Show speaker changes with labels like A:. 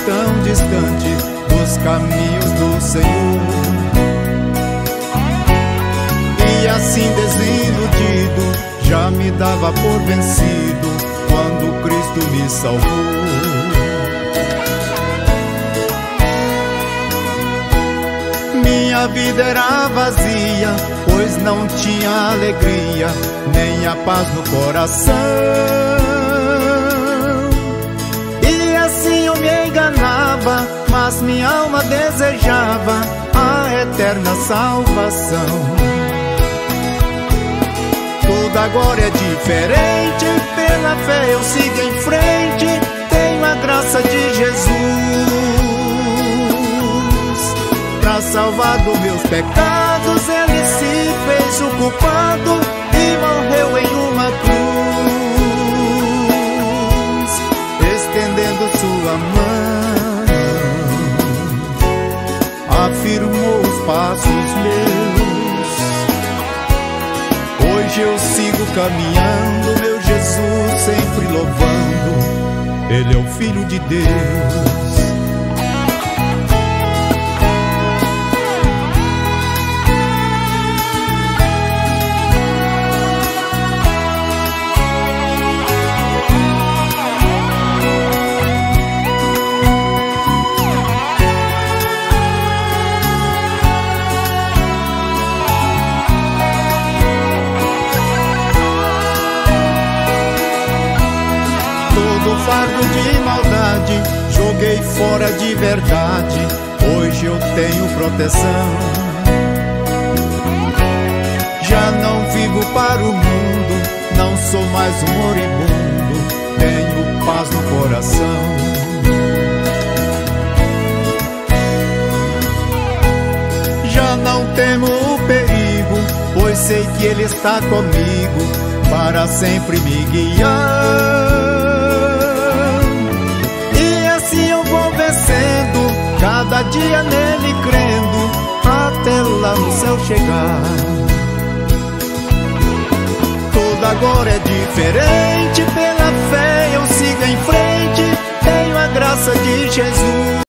A: tão distante dos caminhos do Senhor. E assim desiludido, já me dava por vencido quando Cristo me salvou. Minha vida era vazia, pois não tinha alegria, nem a paz no coração. E assim eu me enganava, mas minha alma desejava a eterna salvação. Tudo agora é diferente, pela fé eu sigo em frente, tenho a graça de Jesus pra salvar dos meus pecados. Ele se fez o culpado e morreu em uma cruz, estendendo sua mão, afirmou os passos meus. Hoje eu sigo caminhando, meu Jesus sempre louvando, Ele é o Filho de Deus. Fardo de maldade joguei fora de verdade, hoje eu tenho proteção. Já não vivo para o mundo, não sou mais um moribundo, tenho paz no coração. Já não temo o perigo, pois sei que Ele está comigo para sempre me guiar. Cada dia nele crendo, até lá no céu chegar. Tudo agora é diferente, pela fé eu sigo em frente, tenho a graça de Jesus